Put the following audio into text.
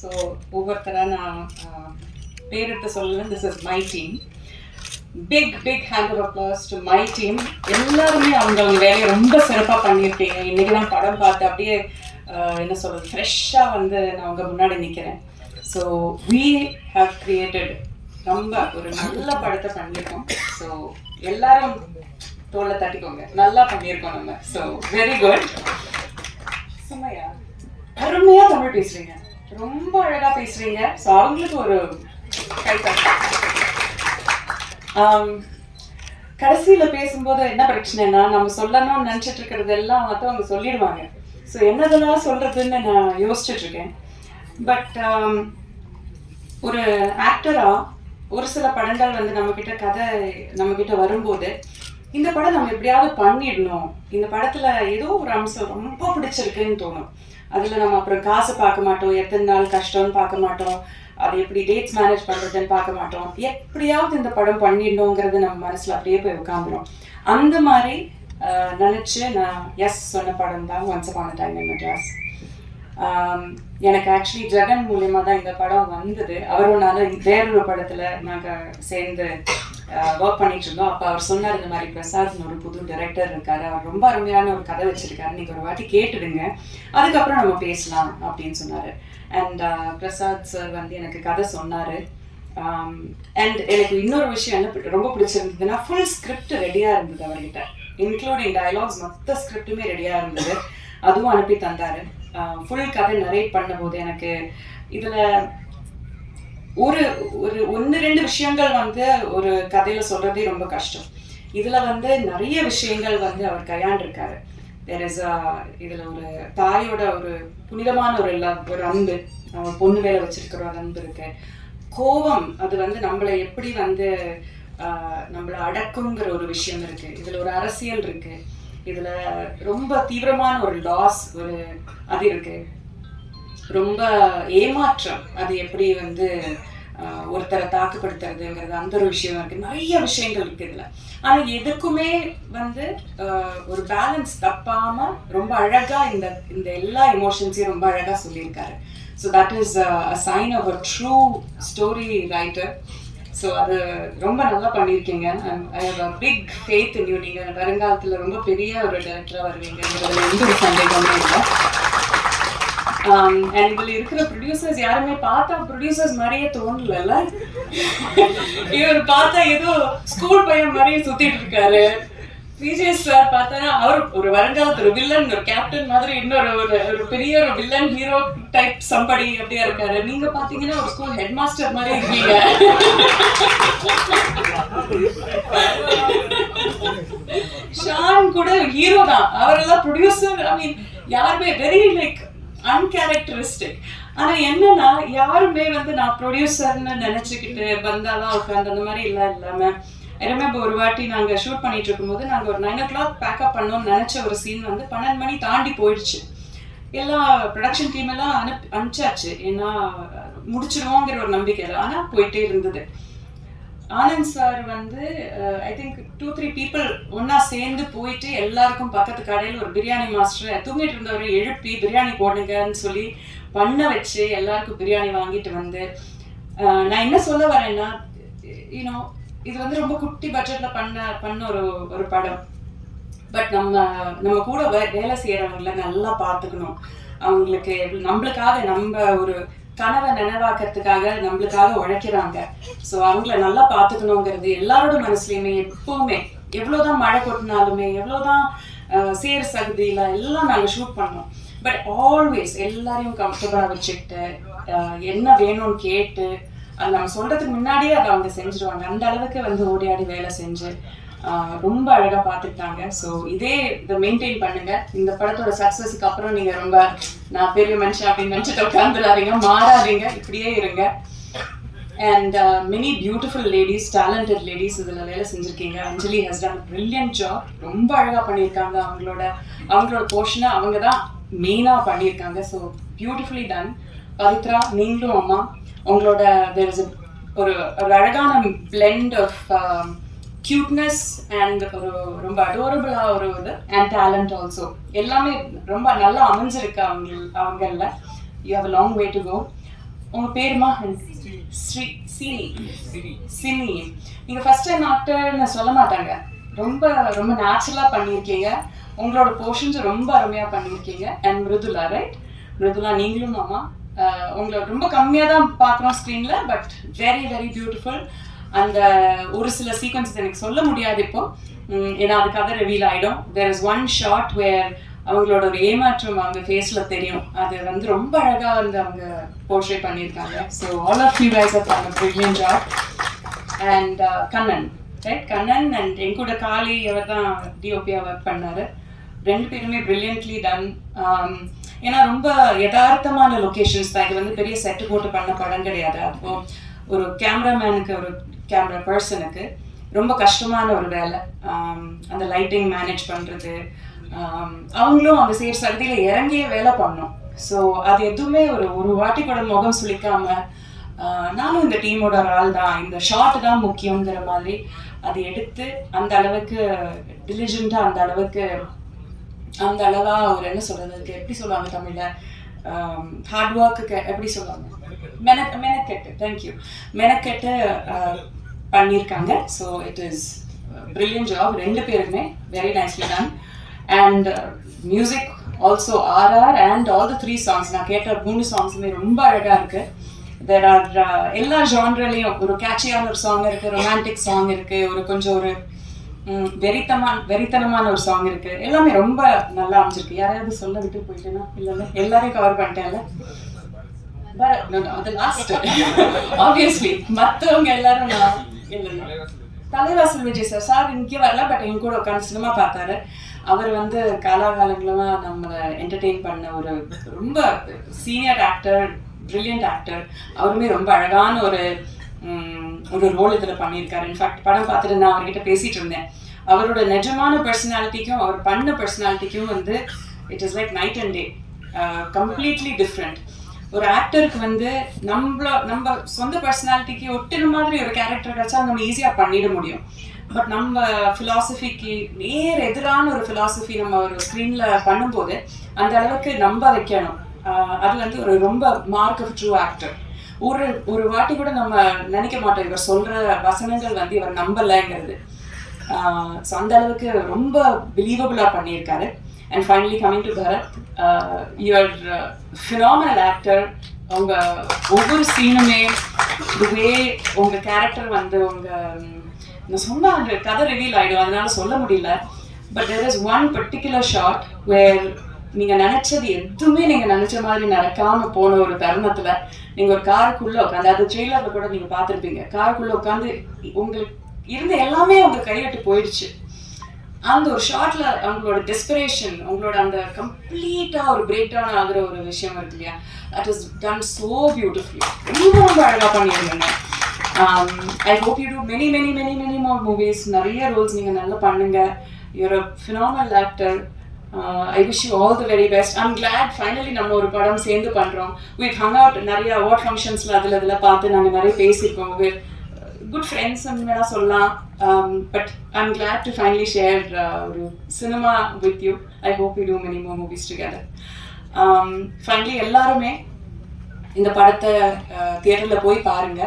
So ஒவ்வொருத்தராக நான் பேரெடுத்து சொல்லணும். This is my team. Big hand of applause to my team. எல்லாருமே அவங்க வேலையை ரொம்ப சிறப்பாக பண்ணியிருக்கீங்க. இன்றைக்கி நான் படம் பார்த்து அப்படியே என்ன சொல்கிறது, ஃப்ரெஷ்ஷாக வந்து நான் உங்கள் முன்னாடி நிற்கிறேன். ஸோ we have created ரொம்ப ஒரு நல்ல படத்தை பண்ணியிருக்கோம். ஸோ எல்லாரும் தோலை தட்டிக்கோங்க, நல்லா பண்ணியிருக்கோம் நம்ம. So very good. சுமையா அருமையாக தமிழ் பேசுகிறீங்க, ரொம்ப அழகாக பேசுகிறீங்க. ஸோ அவங்களுக்கு ஒரு கைத்தட்டு. கடைசியில் பேசும்போது என்ன பிரச்சனைனா, நம்ம சொல்லணும்னு நினச்சிட்டு இருக்கிறது எல்லாம் மற்றவங்க சொல்லிடுவாங்க. ஸோ என்னதெல்லாம் சொல்கிறதுன்னு நான் யோசிச்சுட்ருக்கேன். பட் ஒரு ஆக்டராக ஒரு சில படங்கள் வந்து நம்மக்கிட்ட வரும்போது இந்த படம் நம்ம எப்படியாவது பண்ணிடணும், இந்த படத்தில் ஏதோ ஒரு அம்சம் ரொம்ப பிடிச்சிருக்குன்னு தோணும். அதில் நம்ம அப்புறம் காசு பார்க்க மாட்டோம், எத்தனை நாள் கஷ்டம்னு பார்க்க மாட்டோம், அது எப்படி டேட்ஸ் மேனேஜ் பண்ணுறதுன்னு பார்க்க மாட்டோம். எப்படியாவது இந்த படம் பண்ணிடணுங்கிறது நம்ம மனசில் அப்படியே போய் உட்காந்துரும். அந்த மாதிரி நினச்சி நான் எஸ் சொன்ன படம் தான் once upon a time in Madras. எனக்கு ஆக்சுவலி ஜெகன் மூலியமாக தான் இந்த படம் வந்தது. அவரும் நானும் வேறொரு படத்தில் நாங்கள் சேர்ந்து ஒர்க் பண்ணிட்டு இருந்தோம். அப்போ அவர் சொன்னார், இந்த மாதிரி பிரசாத்னு ஒரு புது டைரக்டர் இருக்காரு, அவர் ரொம்ப அருமையான ஒரு கதை வச்சிருக்காரு, நீங்கள் ஒரு வாட்டி கேட்டுடுங்க, அதுக்கப்புறம் நம்ம பேசலாம் அப்படின்னு சொன்னார். அண்ட் பிரசாத் சார் வந்து எனக்கு கதை சொன்னார். அண்ட் எனக்கு இன்னொரு விஷயம் என்ன ரொம்ப பிடிச்சிருந்ததுன்னா, ஃபுல் ஸ்கிரிப்ட் ரெடியாக இருந்தது அவர்கிட்ட, இன்க்ளூடிங் டயலாக்ஸ், மொத்த ஸ்கிரிப்டுமே ரெடியாக இருந்தது. அதுவும் அனுப்பி தந்தார். ஃபுல் கதை நரேட் பண்ணும்போது எனக்கு இதில் ஒரு ஒரு 1-2 விஷயங்கள் வந்து ஒரு கதையில் சொல்கிறதே ரொம்ப கஷ்டம். இதில் வந்து நிறைய விஷயங்கள் வந்து அவர் கையாண்டிருக்காரு. இதில் ஒரு தாயோட ஒரு புனிதமான ஒரு அன்பு, பொண்ணு வேலை வச்சிருக்கிற ஒரு அன்பு இருக்கு. கோபம், அது வந்து நம்மளை எப்படி வந்து நம்மளை அடக்குங்கிற ஒரு விஷயம் இருக்கு. இதில் ஒரு அரசியல் இருக்கு. இதில் ரொம்ப தீவிரமான ஒரு லாஸ் அது இருக்கு. ரொம்ப ஏமாற்றம், அது எப்படி வந்து ஒருத்தரை தாக்குப்படுத்துறதுங்கிறது அந்த ஒரு விஷயம் இருக்கு. நிறைய விஷயங்கள் இருக்கு இதில். ஆனால் எதுக்குமே வந்து ஒரு பேலன்ஸ் தப்பாம ரொம்ப அழகா இந்த எல்லா எமோஷன்ஸையும் ரொம்ப அழகா சொல்லியிருக்காரு. So that is a sign of a true story writer. So அது ரொம்ப நல்லா பண்ணியிருக்கீங்க. I have a big faith in you. நீங்கள் வருங்காலத்தில் ரொம்ப பெரிய ஒரு டைரக்டராக வருவீங்கிறதுல எந்த ஒரு சந்தேகமே இல்லை. அண்ட் இதில் இருக்கிற ப்ரொடியூசர்ஸ் யாருமே பார்த்தா ப்ரொடியூசர்ஸ் மாதிரியே தோணல. இவர் பார்த்தா ஏதோ ஸ்கூல் பையன் மாதிரியே சுற்றிட்டு இருக்காரு. விஜய் சார் பார்த்தா அவர் ஒரு வருங்காலத்து ஒரு வில்லன், ஒரு கேப்டன் மாதிரி, இன்னொரு ஒரு பெரிய ஒரு வில்லன் ஹீரோ டைப் சம்படி அப்படியே இருக்காரு. நீங்க பாத்தீங்கன்னா ஒரு ஸ்கூல் ஹெட் மாஸ்டர் மாதிரி இருக்கீங்க. ஷான் கூட ஹீரோ தான், அவரெல்லாம் ப்ரொடியூசர். ஐ மீன் யாருமே வெரி லைக் அன்கேரக்டரிஸ்டிக். ஆனா என்னன்னா, யாருமே வந்து நான் ப்ரொடியூசர்னு நினைச்சுக்கிட்டு வந்தாலாம் உட்காந்து அந்த மாதிரி இல்லாம, ஐ ரிமெம்பர் ஒரு வாட்டி நாங்கள் ஷூட் பண்ணிட்டு இருக்கும்போது நாங்கள் ஒரு 9 o'clock பேக்கப் பண்ணோம்னு நினச்ச ஒரு சீன் வந்து 12 மணி தாண்டி போயிடுச்சு. எல்லா ப்ரொடக்ஷன் டீம் எல்லாம் அனுப்பிச்சாச்சு, ஏன்னா முடிச்சிடுவோங்கிற ஒரு நம்பிக்கையில். ஆனால் போயிட்டே இருந்தது. ஆனந்த் சார் வந்து ஐ திங்க் 2-3 பீப்புள் ஒன்றா சேர்ந்து போயிட்டு எல்லாருக்கும் பக்கத்து கடையில் ஒரு பிரியாணி மாஸ்டர் தூங்கிட்டு இருந்தவரை எழுப்பி பிரியாணி போடுங்கன்னு சொல்லி பண்ண வச்சு எல்லாருக்கும் பிரியாணி வாங்கிட்டு வந்து, நான் என்ன சொல்ல வரேன்னா, யூனோ இது வந்து ரொம்ப குட்டி பட்ஜெட்ல பண்ண ஒரு படம். பட் நம்ம கூட வேலை செய்யறவங்கள நல்லா பார்த்துக்கணும். அவங்களுக்கு நம்மளுக்காக, நம்ம ஒரு கனவை நினைவாக்கிறதுக்காக நம்மளுக்காக உழைக்கிறாங்க. ஸோ அவங்கள நல்லா பார்த்துக்கணுங்கிறது எல்லாரோட மனசுலையுமே எப்பவுமே. எவ்வளோதான் மழை கொட்டினாலுமே, எவ்வளோதான் சேர் சகுதியில் எல்லாம் நாங்கள் ஷூட் பண்ணோம். பட் ஆல்வேஸ் எல்லாரையும் கம்ஃபர்டபுளாக வச்சுக்கிட்டு, என்ன வேணும்னு கேட்டு, அது நம்ம சொல்றதுக்கு முன்னாடியே அதை அவங்க செஞ்சுருவாங்க. அந்த அளவுக்கு வந்து ஓடியாடி வேலை செஞ்சு ரொம்ப அழகா பார்த்துக்கிட்டாங்க. ஸோ இதை மெயின்டைன் பண்ணுங்க. இந்த படத்தோட சக்ஸஸுக்கு அப்புறம் நீங்க ரொம்ப நான் பெரிய மனுஷன் அப்படின்னு நினைச்சிட்டு உட்காந்துடாதீங்க, மாறாதீங்க, இப்படியே இருங்க. And many beautiful ladies, talented ladies இதில் வேலை செஞ்சுருக்கீங்க. அஞ்சலி ஹஸ் டன் பிரில்லியன்ட் ஜாப், ரொம்ப அழகாக பண்ணியிருக்காங்க. அவங்களோட போர்ஷனை அவங்க தான் மெயினாக பண்ணியிருக்காங்க. So beautifully done. பவித்ரா, நீங்களும் அம்மா, உங்களோட there is ஒரு அழகான blend of cuteness and ஒரு ரொம்ப adorable ஒரு இது and talent also. எல்லாமே ரொம்ப நல்லா அமைஞ்சிருக்கு அவங்கள. You have a long way to go. உங்க பேருமா? ஸ்ரீ சினி. சினி. நீங்க ஃபர்ஸ்ட் டைம் ஆக்டர்னு சொல்ல மாட்டாங்க. ரொம்ப ரொம்ப நேச்சுரலா பண்ணியிருக்கீங்க. உங்களோட போர்ஷன்ஸ் ரொம்ப அருமையா பண்ணியிருக்கீங்க. And Mridula, right? மிருதுலா நீங்களும் மாமா உங்களை ரொம்ப கம்மியாக தான் பார்க்குறோம் ஸ்க்ரீனில், பட் வெரி வெரி பியூட்டிஃபுல். அந்த ஒரு சில சீக்வன்ஸ் எனக்கு சொல்ல முடியாது இப்போ, ஏன்னா அது கதை ரிவீல் ஆகிடும். தேர் இஸ் ஒன் ஷார்ட் வேர் அவங்களோட ஒரு ஏமாற்றம் அவங்க ஃபேஸில் தெரியும். அது வந்து ரொம்ப அழகாக வந்து அவங்க போர்ட்ரே பண்ணியிருக்காங்க. So all of you guys are done a brilliant job. And Kannan, right? Kannan and என் கூட காளி அவர் தான் டிஓபியாக ஒர்க் பண்ணார். ரெண்டு பேருமே பிரில்லியன்ட்லி டன். ஏன்னா ரொம்ப யதார்த்தமான லொக்கேஷன்ஸ் தான். இது வந்து பெரிய செட்டு போட்டு பண்ண படம் கிடையாது. அப்போ ஒரு கேமராமேனுக்கு, ஒரு கேமரா பர்சனுக்கு ரொம்ப கஷ்டமான ஒரு வேலை. அந்த லைட்டிங் மேனேஜ் பண்ணுறது, அவங்களும் அந்த சேர் சகதியில் இறங்கியே வேலை பண்ணோம். ஸோ அது எதுவுமே ஒரு வாட்டி கூட முகம் சுளிக்காம, நானும் இந்த டீமோட ஒரு ஆள் தான், இந்த ஷார்ட் தான் முக்கியங்கிற மாதிரி அதை எடுத்து அந்த அளவுக்கு டிலிஜென்ட்டாக, அந்த அளவா ஒரு என்ன சொல்றதுக்கு எப்படி சொல்லுவாங்க தமிழ்ல, ஹார்ட் ஒர்க்குக்கு எப்படி சொல்லுவாங்க, மெனக்கெட்டு. தேங்க்யூ. மெனக்கெட்டு பண்ணியிருக்காங்க. So it is brilliant job. ரெண்டு பேருமே very nicely done. And music also RR and all the 3 songs. நான் கேட்ட 3 songsமே ரொம்ப அழகாக இருக்கு. தேர் ஆர் எல்லா ஜான்ரலையும் ஒரு கேட்சியான ஒரு சாங் இருக்கு, ரொமான்டிக் சாங் இருக்கு, ஒரு கொஞ்சம் ஒரு வெறித்தனமான ஒரு சாங் இருக்கு. எல்லாமே ரொம்ப நல்லா அமைஞ்சிருக்கு. யாரையாவது சொல்ல விட்டு போயிட்டேன்னா? இல்லைல்ல, எல்லாரையும் கவர் பண்ணிட்டேன்ல. அது லாஸ்ட் ஆப்வியஸ்லி. மற்றவங்க எல்லாரும் நான் இல்லை, தலைவாசல் விஜய் சார் இங்கே வரல, பட் எங்க கூட உட்காந்து சினிமா பார்த்தாரு. அவர் வந்து காலாகாலங்களா நம்மளை என்டர்டெயின் பண்ண ஒரு ரொம்ப சீனியர் ஆக்டர், பிரில்லியன்ட் ஆக்டர். அவருமே ரொம்ப அழகான ஒரு ரோல் இதில் பண்ணியிருக்காரு. இன்ஃபேக்ட் படம் பார்த்துட்டு நான் அவர்கிட்ட பேசிட்டு இருந்தேன். அவரோட நிஜமான பர்சனாலிட்டிக்கும் அவர் பண்ண பர்சனாலிட்டிக்கும் வந்து it is like night and day, completely different. ஒரு ஆக்டருக்கு வந்து நம்ம சொந்த பர்சனாலிட்டிக்கு ஒட்டுன மாதிரி ஒரு கேரக்டர் கிடைச்சா நம்ம ஈஸியாக பண்ணிட முடியும். பட் நம்ம ஃபிலாசபிக்கு நேர் எதிரான ஒரு ஃபிலாசபி நம்ம ஒரு ஸ்க்ரீனில் பண்ணும்போது அந்த அளவுக்கு நம்ப வைக்கணும். அது வந்து ஒரு ரொம்ப மார்க் ஆஃப் ட்ரூ ஆக்டர். ஒரு வாட்டி கூட நம்ம நினைக்க மாட்டோம் இவர் சொல்ற வசனங்கள் வந்து இவர் நம்பலைங்கிறது. ஸோ அந்த அளவுக்கு ரொம்ப பிலீவபிளா பண்ணியிருக்காரு. And finally coming to Bharath, you're phenomenal actor. உங்க ஒவ்வொரு சீனுமே இதுவே உங்க கேரக்டர் வந்து நான் சொன்னா அந்த கதை ரிவீல் ஆயிடும், அதனால சொல்ல முடியல. But there is one particular shot where நீங்க நினைச்சது எதுவுமே நீங்க நினைச்ச மாதிரி நடக்காம போன ஒரு தருணத்துல நீங்க ஒரு காருக்குள்ள உட்காந்து, அது ட்ரெய்லர்ல கூட நீங்க பார்த்துருப்பீங்க, காருக்குள்ள உட்காந்து உங்களுக்கு இருந்த எல்லாமே உங்க கைவிட்டு போயிடுச்சு. அந்த ஒரு ஷார்ட்ல அவங்களோட டெஸ்பிரேஷன், உங்களோட அந்த கம்ப்ளீட்டா ஒரு பிரேக் டவுன் ஆகுற ஒரு விஷயம் இருக்கு இல்லையா, that is done so beautifully. ரொம்ப ரொம்ப அழகா பண்ணியிருந்தீங்க. I hope you do many many many many more movies. நிறைய ரோல்ஸ் நீங்க நல்லா பண்ணுங்க. You're a phenomenal actor. I wish you all the very best. I'm glad finally நம்ம ஒரு படம் சேர்ந்து பண்றோம். We've hung out நிறைய அவார்ட் ஃபங்க்ஷன்ஸ்ல அதில் பார்த்து நாங்கள் நிறைய பேசியிருக்கோம். We're good friends வேணா சொல்லலாம். But I'm glad to finally share ஒரு cinema with you. I hope we do many more movies together. Finally எல்லாருமே இந்த படத்தை தியேட்டரில் போய் பாருங்க.